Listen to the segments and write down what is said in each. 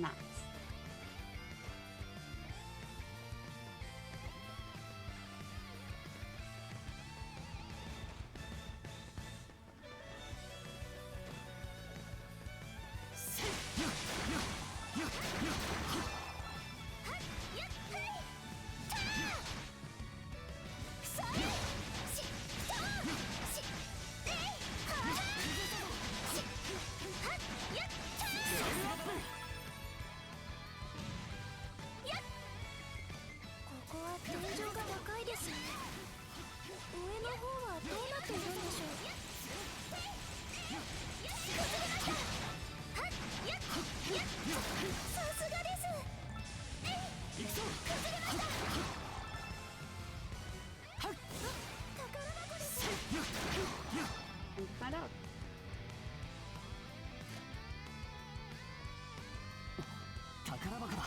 Nice. Find out. 宝箱だ。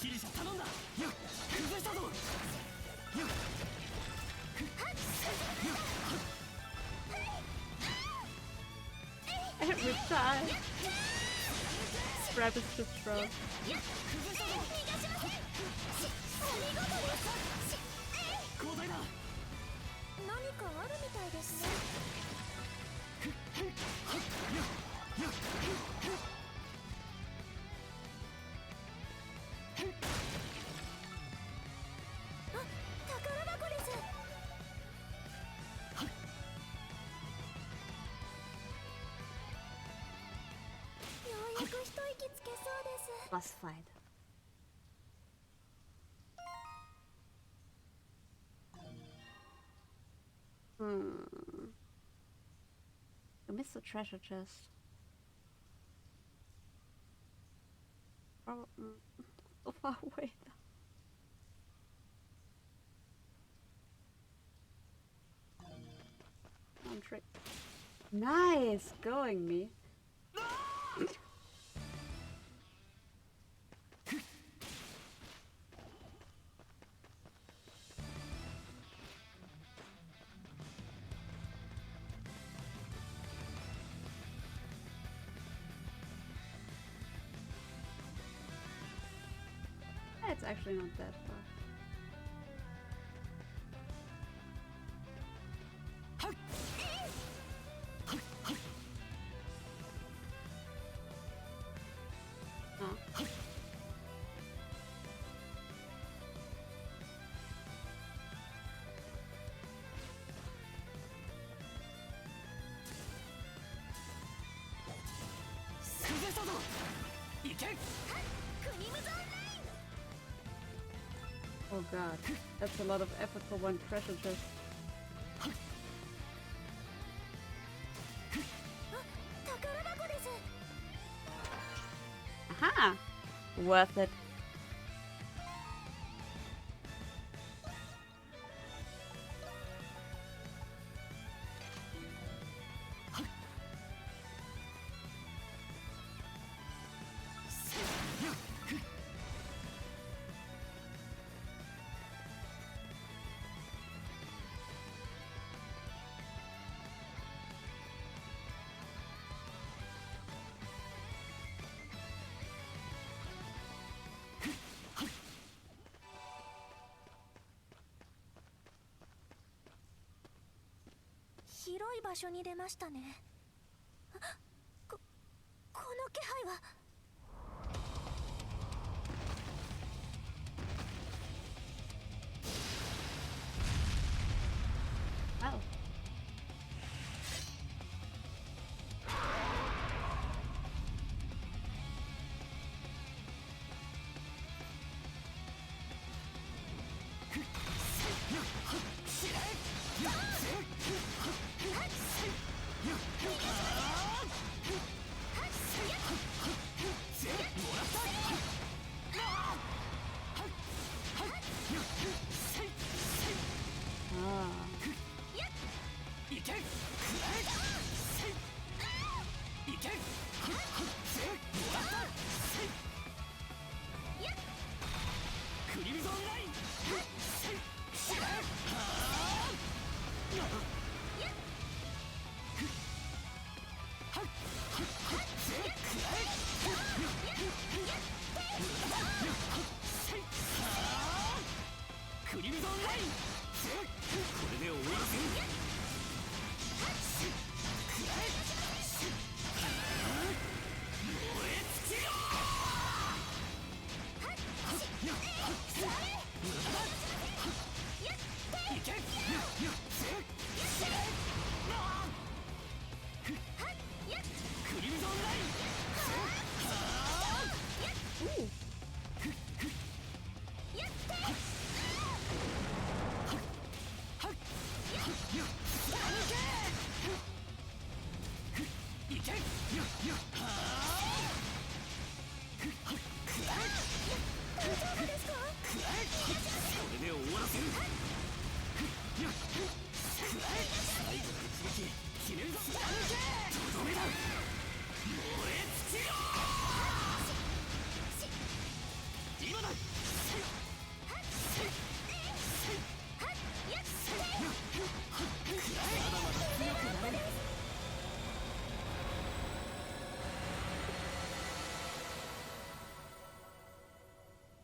ギリシャ頼んだ。崩したぞ。Every time. Scrap is just thrown. 交代だ。何かあるみたいですね。あ、宝箱です。ようやく一息つけそうです。 Boss fight. I missed the treasure chest. So far away now. One trick. Nice going, me. It's actually not that far. Oh. Oh god, that's a lot of effort for one treasure chest. Aha! Worth it.広い場所に出ましたね。この気配は。Wow.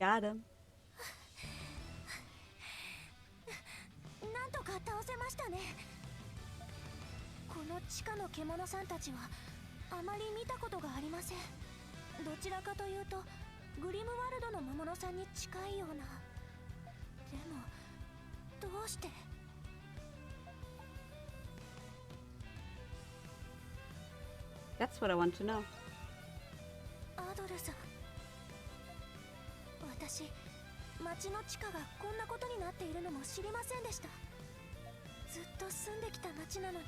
Got him. なんとか倒せましたね。この地下の獣さんたちはあまり見たことがありません。どちらかというとグリムワルドの魔物さんに近いような。でもどうして？ That's what I want to know. アドルさん、私、町の地下がこんなことになっているのも知りませんでした。ずっと住んできた町なのに。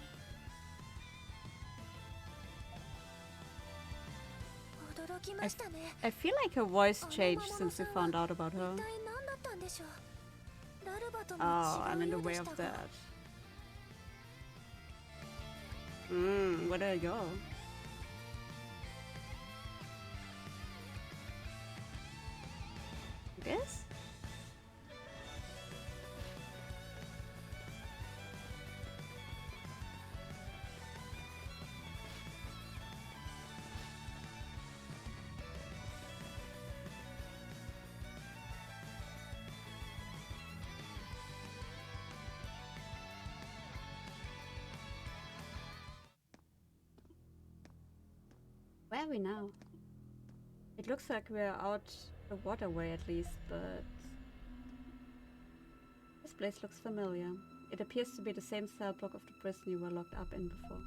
驚きましたね。I feel like her voice changed since we found out about her. 一体何だったんでしょう。ラルバとも Oh, I'm 違 in う the よう way でし of たが。 that. Where did I go? This? Where are we now? It looks like we're out the waterway at least, but this place looks familiar. It appears to be the same cell block of the prison you were locked up in before.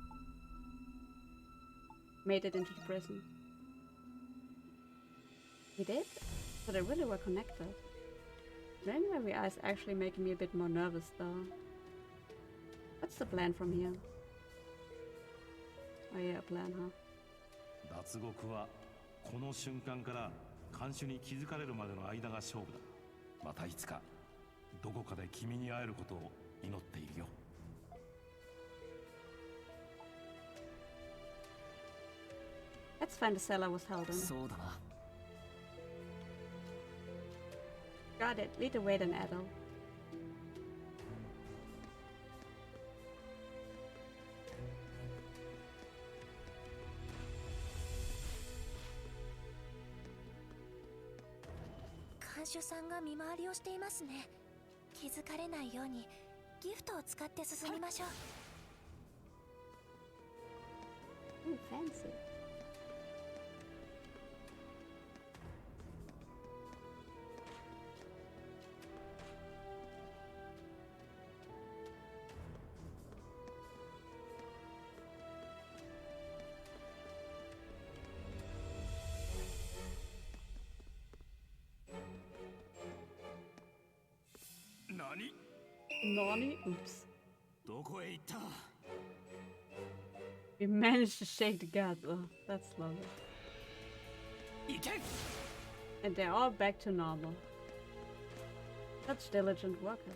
Made it into the prison. We did? So they really were connected. Playing where we are is actually making me a bit more nervous though. What's the plan from here? Oh yeah, a plan, huh? 脱獄はこの瞬間から看守に気づかれるまでの間が勝負だ。またいつかどこかで君に会えることを祈っているよ。Let's find the cell I was held in. そうだな。 Got it. Lead the way then, Adel.看守さんが見回りをしていますね。気づかれないようにギフトを使って進みましょう。 Ooh, fancy. Nani? Oops. どこへ行った？ We managed to shake the gas. Oh, that's lovely. 行け！ And they're all back to normal. Such diligent workers.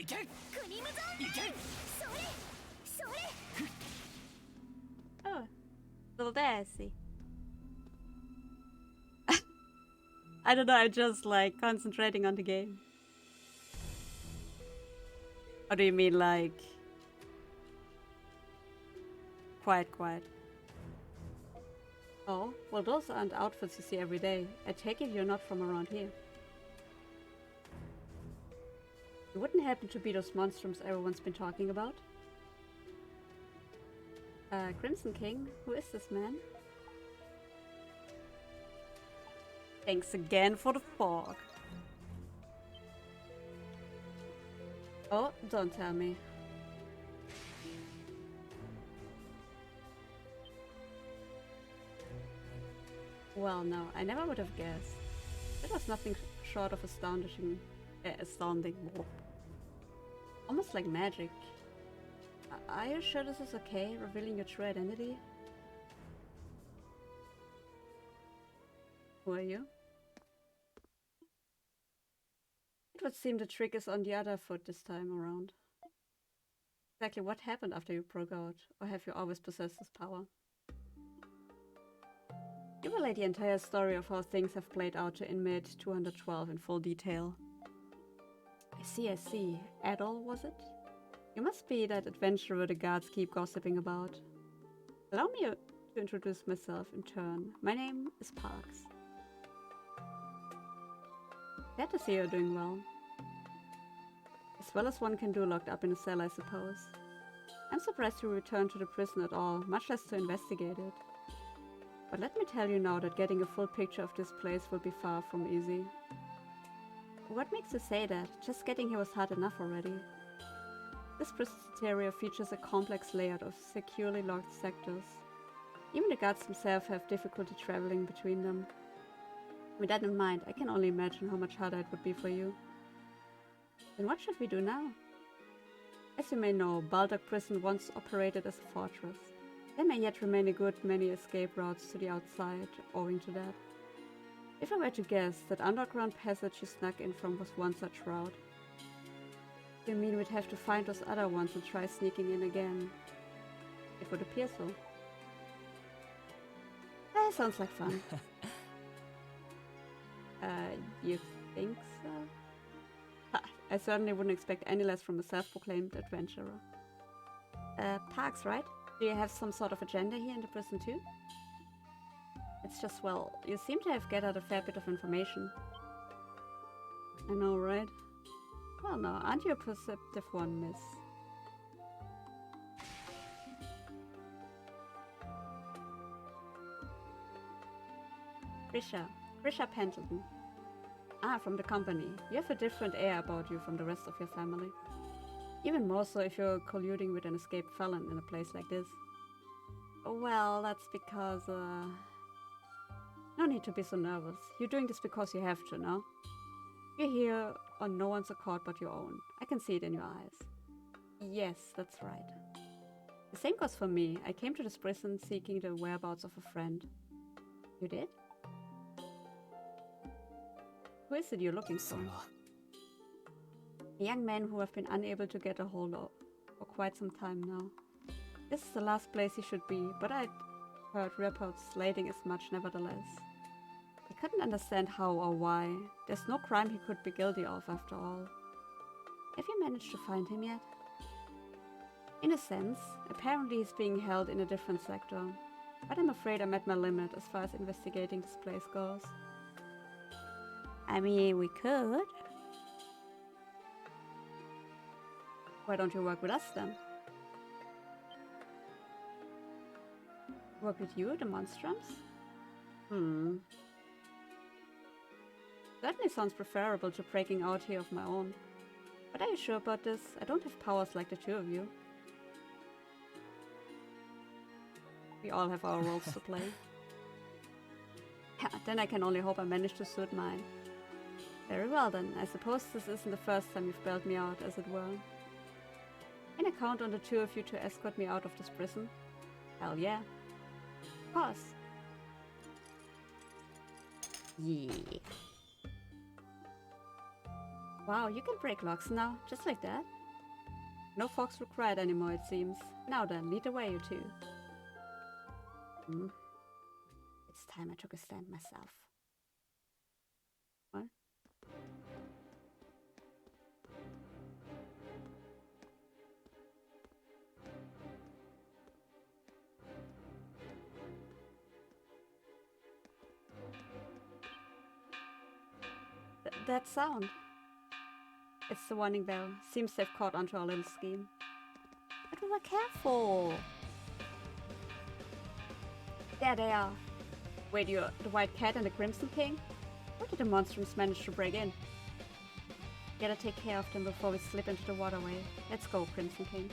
けクリムゾンいけそれそれ Oh, little Daisy. I don't know, I'm just like concentrating on the game. Or do you mean like quiet? Oh, well those aren't outfits you see every day. I take it you're not from around here. You wouldn't happen to be those monstrums everyone's been talking about? Crimson King? Who is this man? Thanks again for the fog. Oh, don't tell me. Well, no, I never would have guessed. That was nothing short of astounding. Almost like magic. Are you sure this is okay, revealing your true identity? Who are you? It would seem the trick is on the other foot this time around. Exactly what happened after you broke out, or have you always possessed this power? You relate the entire story of how things have played out to inmate 212 in full detail. I see. Adol, was it? You must be that adventurer the guards keep gossiping about. Allow me to introduce myself in turn. My name is Parks. Glad to see you're doing well. As well as one can do locked up in a cell, I suppose. I'm surprised you returned to the prison at all, much less to investigate it. But let me tell you now that getting a full picture of this place will be far from easy. What makes you say that? Just getting here was hard enough already. This prison area features a complex layout of securely locked sectors. Even the guards themselves have difficulty traveling between them. With that in mind, I can only imagine how much harder it would be for you. Then what should we do now? As you may know, Baldock Prison once operated as a fortress. There may yet remain a good many escape routes to the outside owing to that. If I were to guess, that underground passage you snuck in from was one such route. You mean we'd have to find those other ones and try sneaking in again? It would appear so. Sounds like fun. You think so? Ha, I certainly wouldn't expect any less from a self-proclaimed adventurer. Parks, right? Do you have some sort of agenda here in the prison too? It's just, well, you seem to have gathered a fair bit of information. I know, right? Well, no, aren't you a perceptive one, miss? Grisha Pendleton. Ah, from the company. You have a different air about you from the rest of your family. Even more so if you're colluding with an escaped felon in a place like this. Well, that's because, no need to be so nervous. You're doing this because you have to, no? You're here on no one's accord but your own. I can see it in your eyes. Yes, that's right. The same goes for me. I came to this prison seeking the whereabouts of a friend. You did? Who is it you're looking for? A young man who I've been unable to get a hold of for quite some time now. This is the last place he should be, but I'd heard reports slating as much nevertheless. I couldn't understand how or why. There's no crime he could be guilty of after all. Have you managed to find him yet? In a sense, apparently he's being held in a different sector, but I'm afraid I'm at my limit as far as investigating this place goes. I mean, we could. Why don't you work with us then? Work with you, the Monstrums? Certainly sounds preferable to breaking out here of my own. But are you sure about this? I don't have powers like the two of you. We all have our roles to play. Then I can only hope I manage to suit mine. Very well then, I suppose this isn't the first time you've bailed me out, as it were. Can I count on the two of you to escort me out of this prison? Hell yeah. Of course. Yeah. Wow, you can break locks now, just like that? No fox required anymore, it seems. Now then, lead the way, you two. It's time I took a stand myself. What? That sound. It's the warning bell. Seems they've caught onto our little scheme. But we were careful. There they are. Wait, you're the White Cat and the Crimson King? Where did the monstrums manage to break in? Gotta take care of them before we slip into the waterway. Let's go, Crimson King.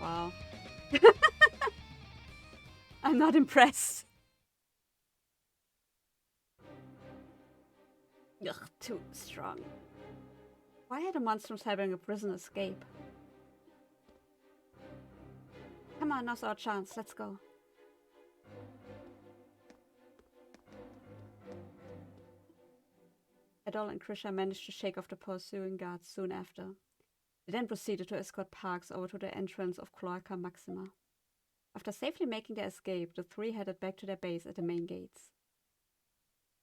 Wow. I'm not impressed. Ugh, too strong. Why are the monstrums having a prison escape? Come on, now's our chance. Let's go. Adol and Krisha managed to shake off the pursuing guards soon after. They then proceeded to escort Parks over to the entrance of Cloaca Maxima. After safely making their escape, the three headed back to their base at the main gates.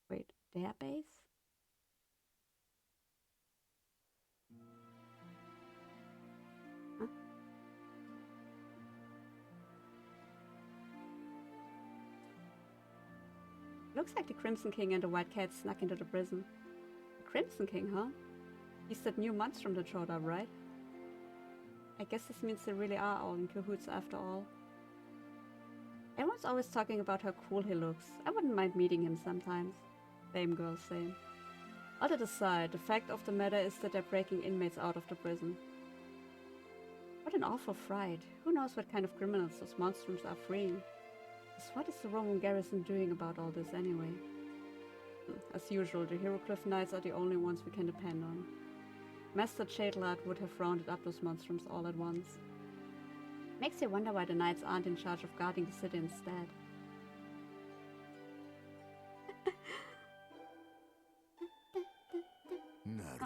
Wait, their base? Huh? Looks like the Crimson King and the White Cat snuck into the prison. The Crimson King, huh? He's that new monstrum that showed up, right? I guess this means they really are all in cahoots after all. Everyone's always talking about how cool he looks. I wouldn't mind meeting him sometimes. Same girl, same. All that aside, the fact of the matter is that they're breaking inmates out of the prison. What an awful fright. Who knows what kind of criminals those monstrums are freeing? What is the Roman garrison doing about all this anyway? As usual, the Hieroglyph Knights are the only ones we can depend on. Master Chadelard would have rounded up those monstrums all at once. Makes you wonder why the knights aren't in charge of guarding the city instead. Nice.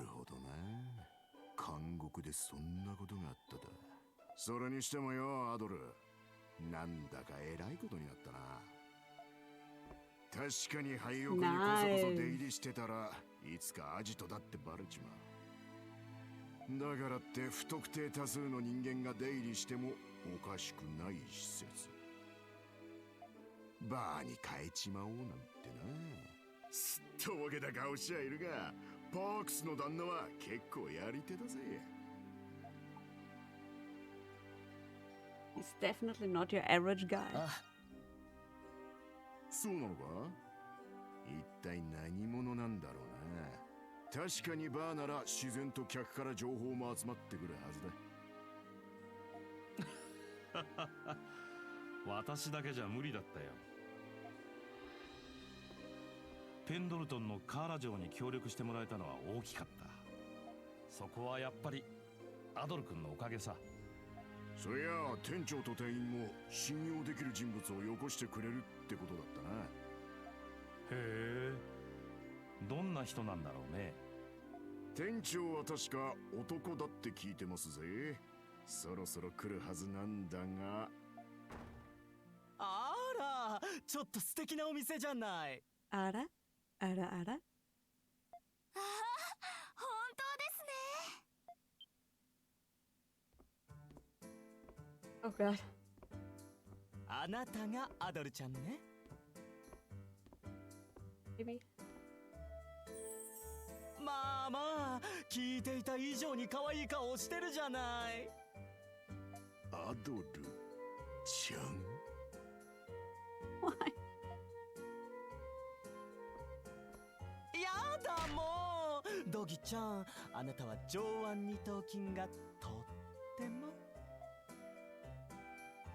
だからって不特定多数の人間が出入りしてもおかしくない施設。バーに変えちまおうなんてな。すっとぼけた顔しちゃいるが、パークスの旦那は結構やり手だぜ。He's definitely not your average guy. そうなのか？一体何者なんだろうな。確かにバーなら自然と客から情報も集まってくるはずだ。私だけじゃ無理だったよ。ペンドルトンのカーラ城に協力してもらえたのは大きかった。そこはやっぱりアドル君のおかげさ。そりゃあ店長と店員も信用できる人物をよこしてくれるってことだったな。へえ、どんな人なんだろうね。店長は確か男だって聞いてますぜ。そろそろ来るはずなんだが。あら、ちょっと素敵なお店じゃない。あらあらあら。ああ、本当ですね。Oh god. あなたがアドルちゃんね。Maybe. まあまあ、聞いていた以上に可愛い顔をしてるじゃない。アドルちゃん。Why? やだもう。ドギちゃん、あなたは上腕二頭筋がとっても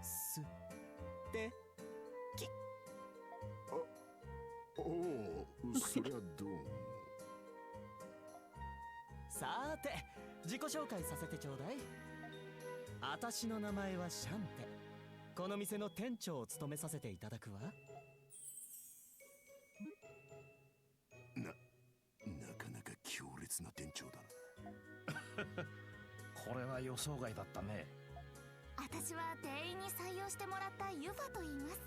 すてき。おお、そりゃどうも。さーて、自己紹介させてちょうだい。私の名前はシャンテ。この店の店長を務めさせていただくわ。強烈な店長だな。これは予想外だったね。私は店員に採用してもらったユファと言います。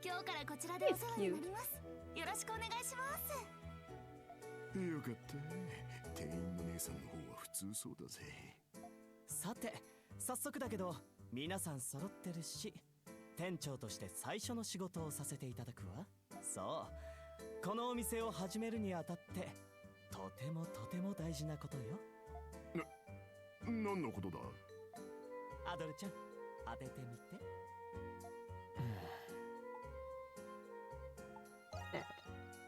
今日からこちらでお世話になります。よろしくお願いします。よかった。店員の姉さんの方は普通そうだぜ。さて早速だけど皆さん揃ってるし、店長として最初の仕事をさせていただくわ。そう、このお店を始めるにあたってとてもとても大事なことよ。何のことだ？アドルちゃん、当ててみて。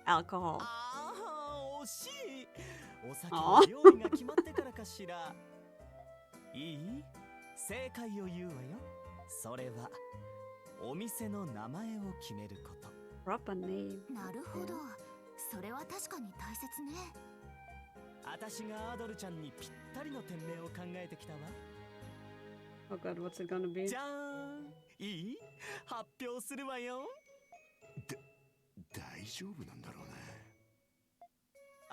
Alcohol. ああ、惜しい。お酒の料理が決まってからかしら。いい？正解を言うわよ。それはお店の名前を決めること。Proper name. なるほど、それは確かに大切ね。私がアドルちゃんにぴったりの店名を考えてきたわ。Oh god, what's it gonna be? じゃーん、いい？発表するわよ。大丈夫なんだろうな。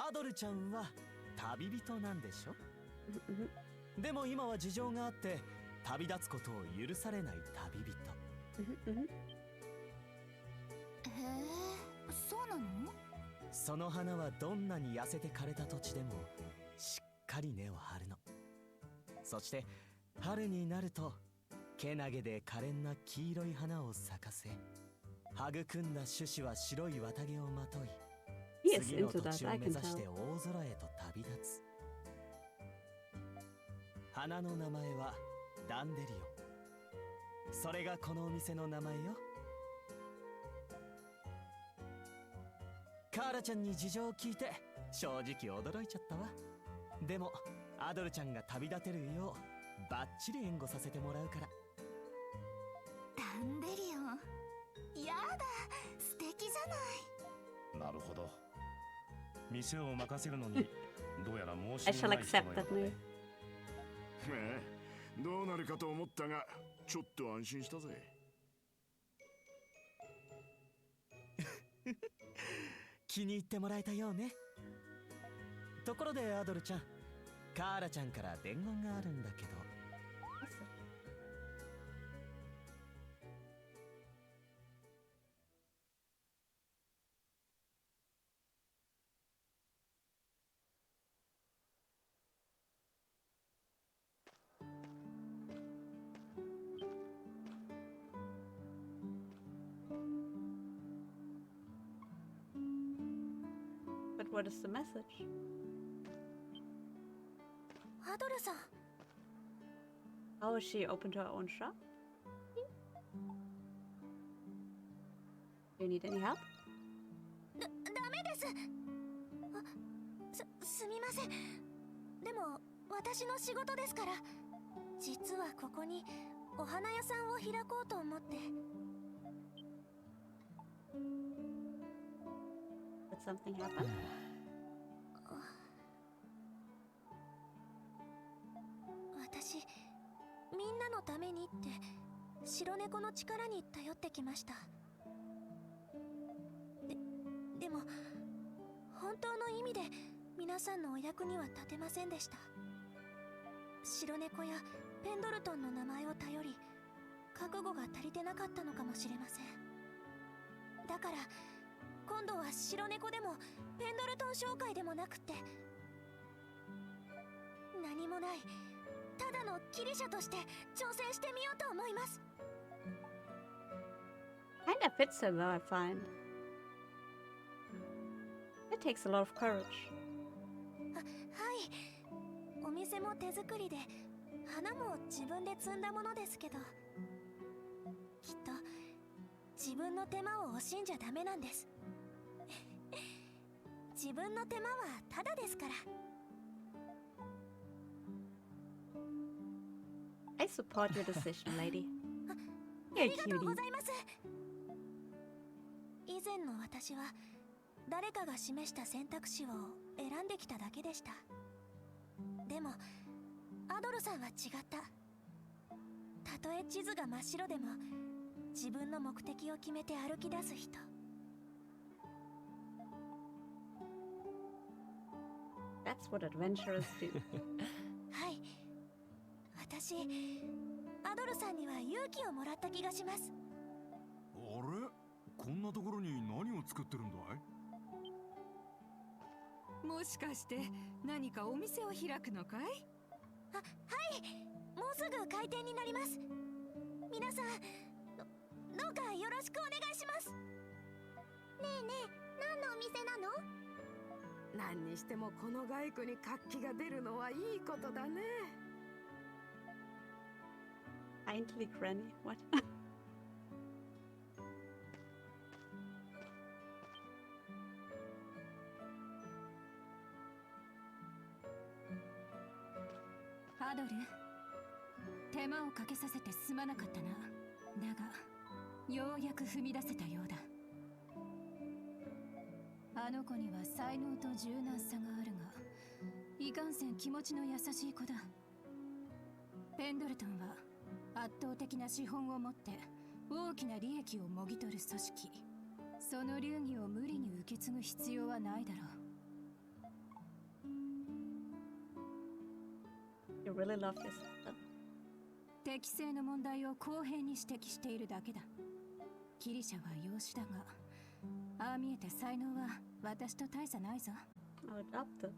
アドルちゃんは旅人なんでしょ？でも今は事情があって旅立つことを許されない旅人。へえ、そうなの？その花はどんなに痩せて枯れた土地でもしっかり根を張るの。そして春になるとけなげで可憐な黄色い花を咲かせ、育んだ種子は白い綿毛をまとい、 He is 次の into 土 that, 地を I 目 can 指して tell. 大空へと旅立つ。花の名前はダンデリオン。それがこのお店の名前よ。カーラちゃんに事情を聞いて正直驚いちゃったわ。でもアドルちゃんが旅立てるようバッチリ援護させてもらうから。ダンデリオン、やだ、素敵じゃない。なるほど。店を任せるのにどうやら申し I 分 shall ない人 accept のよ that うだね。 name. どうなるかと思ったが、ちょっと安心したぜ。気に入ってもらえたようね。ところでアドルちゃん、カーラちゃんから伝言があるんだけど。But what is the message? アドルさん、 How is she open to her own shop? Do you need any help? ダメです。すみません。でも私の仕事ですから。実はここにお花屋さんを開こうと思って。Did something happen? 私、みんなのためにって白猫の力に頼ってきました。でも本当の意味で皆さんのお役には立てませんでした。白猫やペンドルトンの名前を頼り、覚悟が足りてなかったのかもしれません。だから今度は白猫でもペンドルトン紹介でもなくて、何もないただのキリシャとして挑戦してみようと思います。 Kinda fits her though, I find. It takes a lot of courage. はい、お店も手作りで花も自分で摘んだものですけど、きっと自分の手間を惜しんじゃダメなんです。自分の手間はただですから。 I support your decision, lady. あ You're りがとうご cutie. ざいます。以前の私は誰かが示した選択肢を選んできただけでした。でもアドルさんは違った。たとえ地図が真っ白でも自分の目的を決めて歩き出す人。what adventurers do. はい。私、アドルさんには勇気をもらった気がします。あれ、こんなところに何を作ってるんだい？もしかして何かお店を開くのかい？あ、はい。もうすぐ開店になります。皆さん、どうかよろしくお願いします。ねえねえ、何のお店なの？何にしてもこの街区に活気が出るのはいいことだね。Kindly Granny, what? アドル、手間をかけさせてすまなかったな。だが、ようやく踏み出せたようだ。あの子には才能と柔軟さがあるが、いかんせん気持ちの優しい子だ。ペンドルトンは圧倒的な資本を持って大きな利益をもぎ取る組織。その流儀を無理に受け継ぐ必要はないだろう。You really love your sister. 適正の問題を公平に指摘しているだけだ。ギリシャは養子だが、ああ見えて才能は私と大差ないぞ。Oh, adopted.